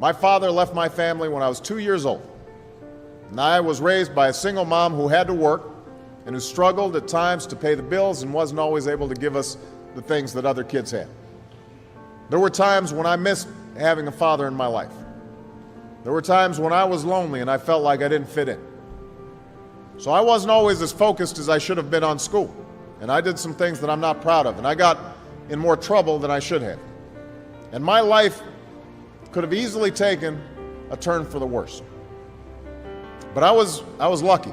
My father left my family when I was 2 years old, and I was raised by a single mom who had to work and who struggled at times to pay the bills and wasn't always able to give us the things that other kids had. There were times when I missed having a father in my life. There were times when I was lonely and I felt like I didn't fit in. So I wasn't always as focused as I should have been on school, and I did some things that I'm not proud of, and I got in more trouble than I should have. And my life could have easily taken a turn for the worse. But I was lucky.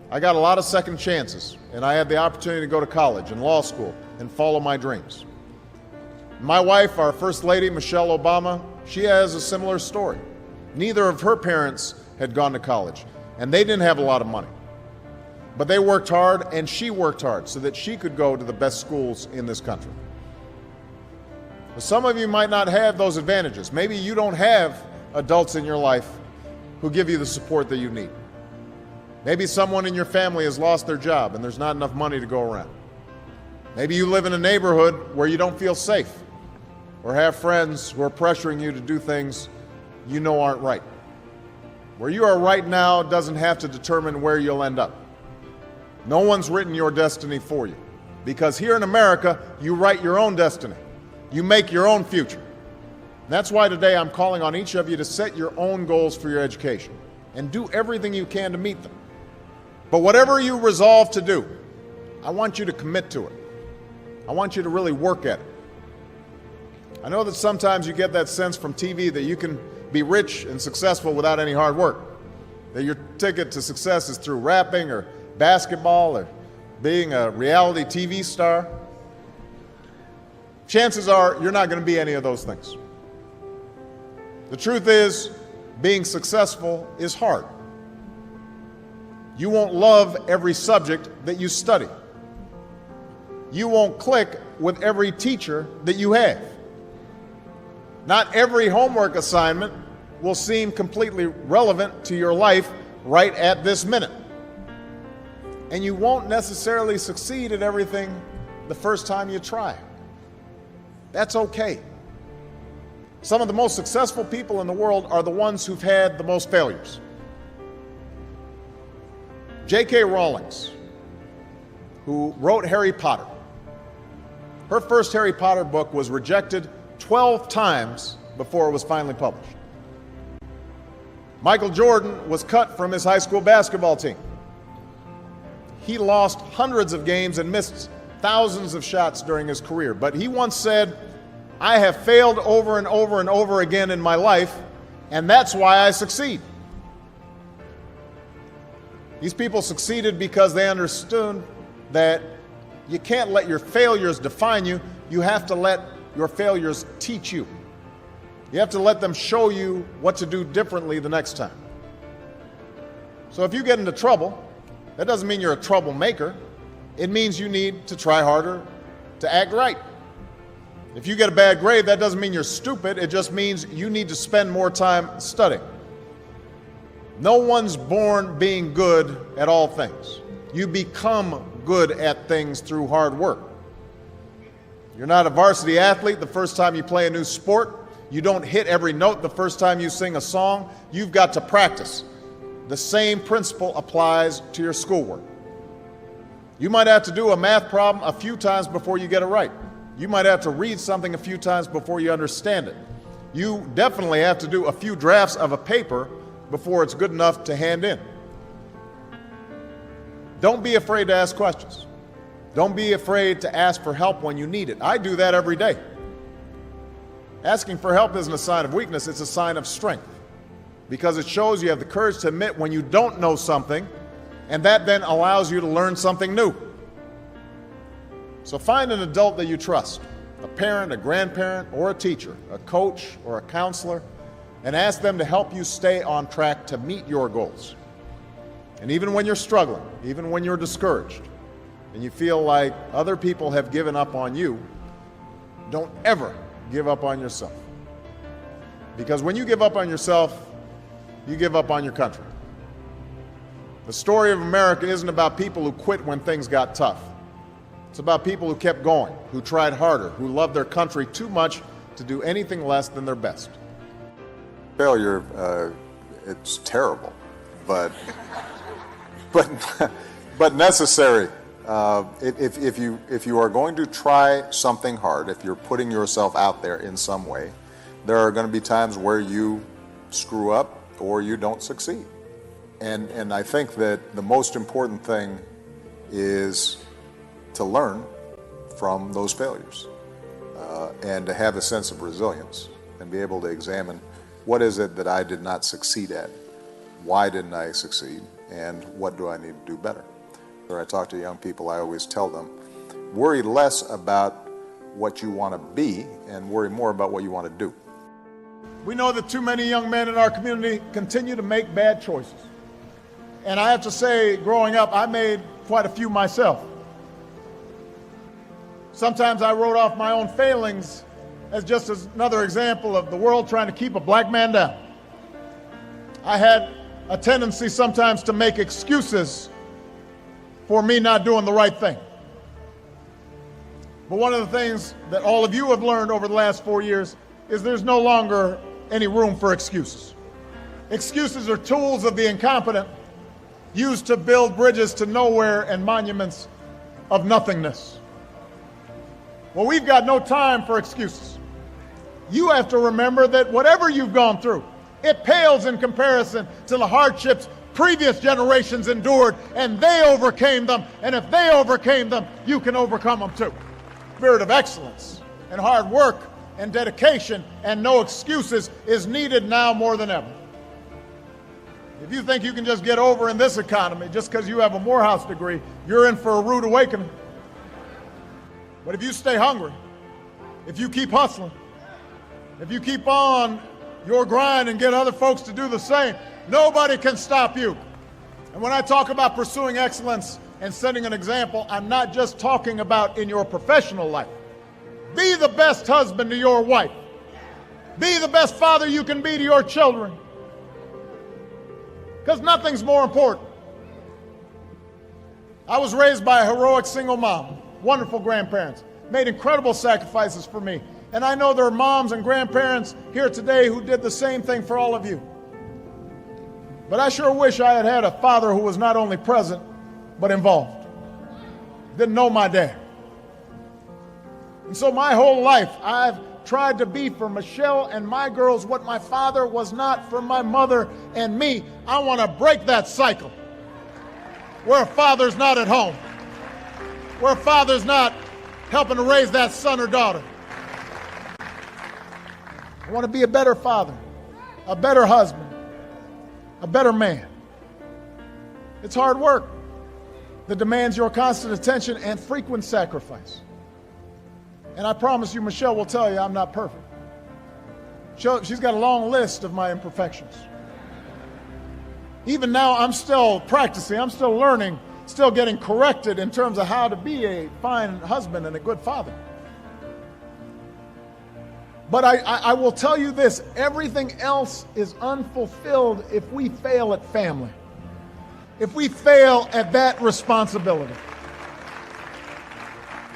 I got a lot of second chances, and I had the opportunity to go to college and law school and follow my dreams. My wife, our First Lady, Michelle Obama, she has a similar story. Neither of her parents had gone to college, and they didn't have a lot of money. But they worked hard, and she worked hard so that she could go to the best schools in this country. But some of you might not have those advantages. Maybe you don't have adults in your life who give you the support that you need. Maybe someone in your family has lost their job and there's not enough money to go around. Maybe you live in a neighborhood where you don't feel safe or have friends who are pressuring you to do things you know aren't right. Where you are right now doesn't have to determine where you'll end up. No one's written your destiny for you, because here in America, you write your own destiny. You make your own future. That's why today I'm calling on each of you to set your own goals for your education and do everything you can to meet them. But whatever you resolve to do, I want you to commit to it. I want you to really work at it. I know that sometimes you get that sense from TV that you can be rich and successful without any hard work, that your ticket to success is through rapping or basketball or being a reality TV star. Chances are you're not going to be any of those things. The truth is, being successful is hard. You won't love every subject that you study. You won't click with every teacher that you have. Not every homework assignment will seem completely relevant to your life right at this minute. And you won't necessarily succeed at everything the first time you try. That's okay. Some of the most successful people in the world are the ones who've had the most failures. J.K. Rowling, who wrote Harry Potter, her first Harry Potter book was rejected 12 times before it was finally published. Michael Jordan was cut from his high school basketball team. He lost hundreds of games and missed thousands of shots during his career, but he once said, "I have failed over and over and over again in my life, and that's why I succeed." These people succeeded because they understood that you can't let your failures define you. You have to let your failures teach you. You have to let them show you what to do differently the next time. So if you get into trouble, that doesn't mean you're a troublemaker. It means you need to try harder to act right. If you get a bad grade, that doesn't mean you're stupid. It just means you need to spend more time studying. No one's born being good at all things. You become good at things through hard work. You're not a varsity athlete the first time you play a new sport. You don't hit every note the first time you sing a song. You've got to practice. The same principle applies to your schoolwork. You might have to do a math problem a few times before you get it right. You might have to read something a few times before you understand it. You definitely have to do a few drafts of a paper before it's good enough to hand in. Don't be afraid to ask questions. Don't be afraid to ask for help when you need it. I do that every day. Asking for help isn't a sign of weakness, it's a sign of strength, because it shows you have the courage to admit when you don't know something, and that then allows you to learn something new. So find an adult that you trust, a parent, a grandparent, or a teacher, a coach, or a counselor, and ask them to help you stay on track to meet your goals. And even when you're struggling, even when you're discouraged, and you feel like other people have given up on you, don't ever give up on yourself. Because when you give up on yourself, you give up on your country. The story of America isn't about people who quit when things got tough. It's about people who kept going, who tried harder, who loved their country too much to do anything less than their best. Failure, it's terrible, but necessary. If you are going to try something hard, if you're putting yourself out there in some way, there are going to be times where you screw up or you don't succeed. And I think that the most important thing is to learn from those failures and to have a sense of resilience and be able to examine what is it that I did not succeed at, why didn't I succeed, and what do I need to do better. When I talk to young people, I always tell them, worry less about what you want to be and worry more about what you want to do. We know that too many young men in our community continue to make bad choices. And I have to say, growing up, I made quite a few myself. Sometimes I wrote off my own failings as just another example of the world trying to keep a black man down. I had a tendency sometimes to make excuses for me not doing the right thing. But one of the things that all of you have learned over the last 4 years is there's no longer any room for excuses. Excuses are tools of the incompetent used to build bridges to nowhere and monuments of nothingness. Well, we've got no time for excuses. You have to remember that whatever you've gone through, it pales in comparison to the hardships previous generations endured, and they overcame them. And if they overcame them, you can overcome them too. Spirit of excellence and hard work and dedication and no excuses is needed now more than ever. If you think you can just get over in this economy just because you have a Morehouse degree, you're in for a rude awakening. But if you stay hungry, if you keep hustling, if you keep on your grind and get other folks to do the same, nobody can stop you. And when I talk about pursuing excellence and setting an example, I'm not just talking about in your professional life. Be the best husband to your wife. Be the best father you can be to your children. Because nothing's more important. I was raised by a heroic single mom, wonderful grandparents, made incredible sacrifices for me. And I know there are moms and grandparents here today who did the same thing for all of you. But I sure wish I had had a father who was not only present, but involved. Didn't know my dad. And so my whole life, I've tried to be for Michelle and my girls what my father was not for my mother and me. I want to break that cycle where a father's not at home, where a father's not helping to raise that son or daughter. I want to be a better father, a better husband, a better man. It's hard work that demands your constant attention and frequent sacrifice. And I promise you, Michelle will tell you I'm not perfect. She's got a long list of my imperfections. Even now, I'm still practicing, I'm still learning, still getting corrected in terms of how to be a fine husband and a good father. But I will tell you this, everything else is unfulfilled if we fail at family, if we fail at that responsibility.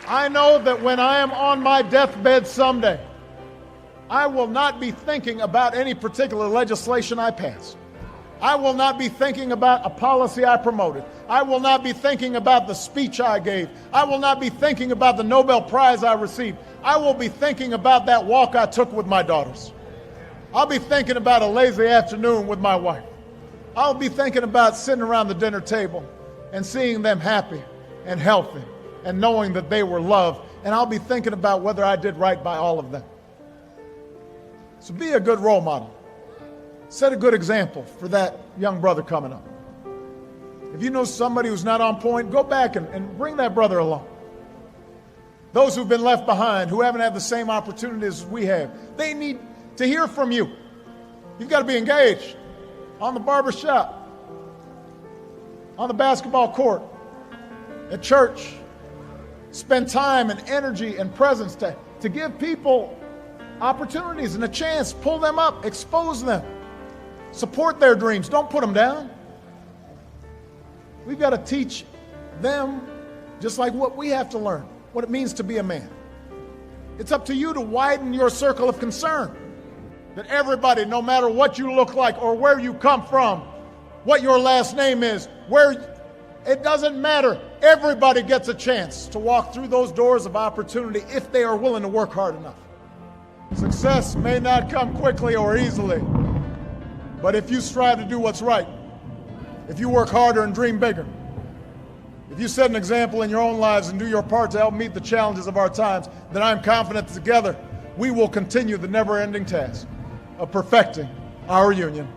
I know that when I am on my deathbed someday, I will not be thinking about any particular legislation I passed. I will not be thinking about a policy I promoted. I will not be thinking about the speech I gave. I will not be thinking about the Nobel Prize I received. I will be thinking about that walk I took with my daughters. I'll be thinking about a lazy afternoon with my wife. I'll be thinking about sitting around the dinner table and seeing them happy and healthy and knowing that they were loved. And I'll be thinking about whether I did right by all of them. So be a good role model. Set a good example for that young brother coming up. If you know somebody who's not on point, go back and bring that brother along. Those who've been left behind, who haven't had the same opportunities as we have, they need to hear from you. You've got to be engaged on the barber shop, on the basketball court, at church. Spend time and energy and presence to give people opportunities and a chance. Pull them up, expose them, support their dreams. Don't put them down. We've got to teach them just like what we have to learn, what it means to be a man. It's up to you to widen your circle of concern. that everybody, no matter what you look like or where you come from, what your last name is, it doesn't matter. Everybody gets a chance to walk through those doors of opportunity if they are willing to work hard enough. Success may not come quickly or easily, but if you strive to do what's right, if you work harder and dream bigger, if you set an example in your own lives and do your part to help meet the challenges of our times, then I'm confident that together we will continue the never-ending task of perfecting our union.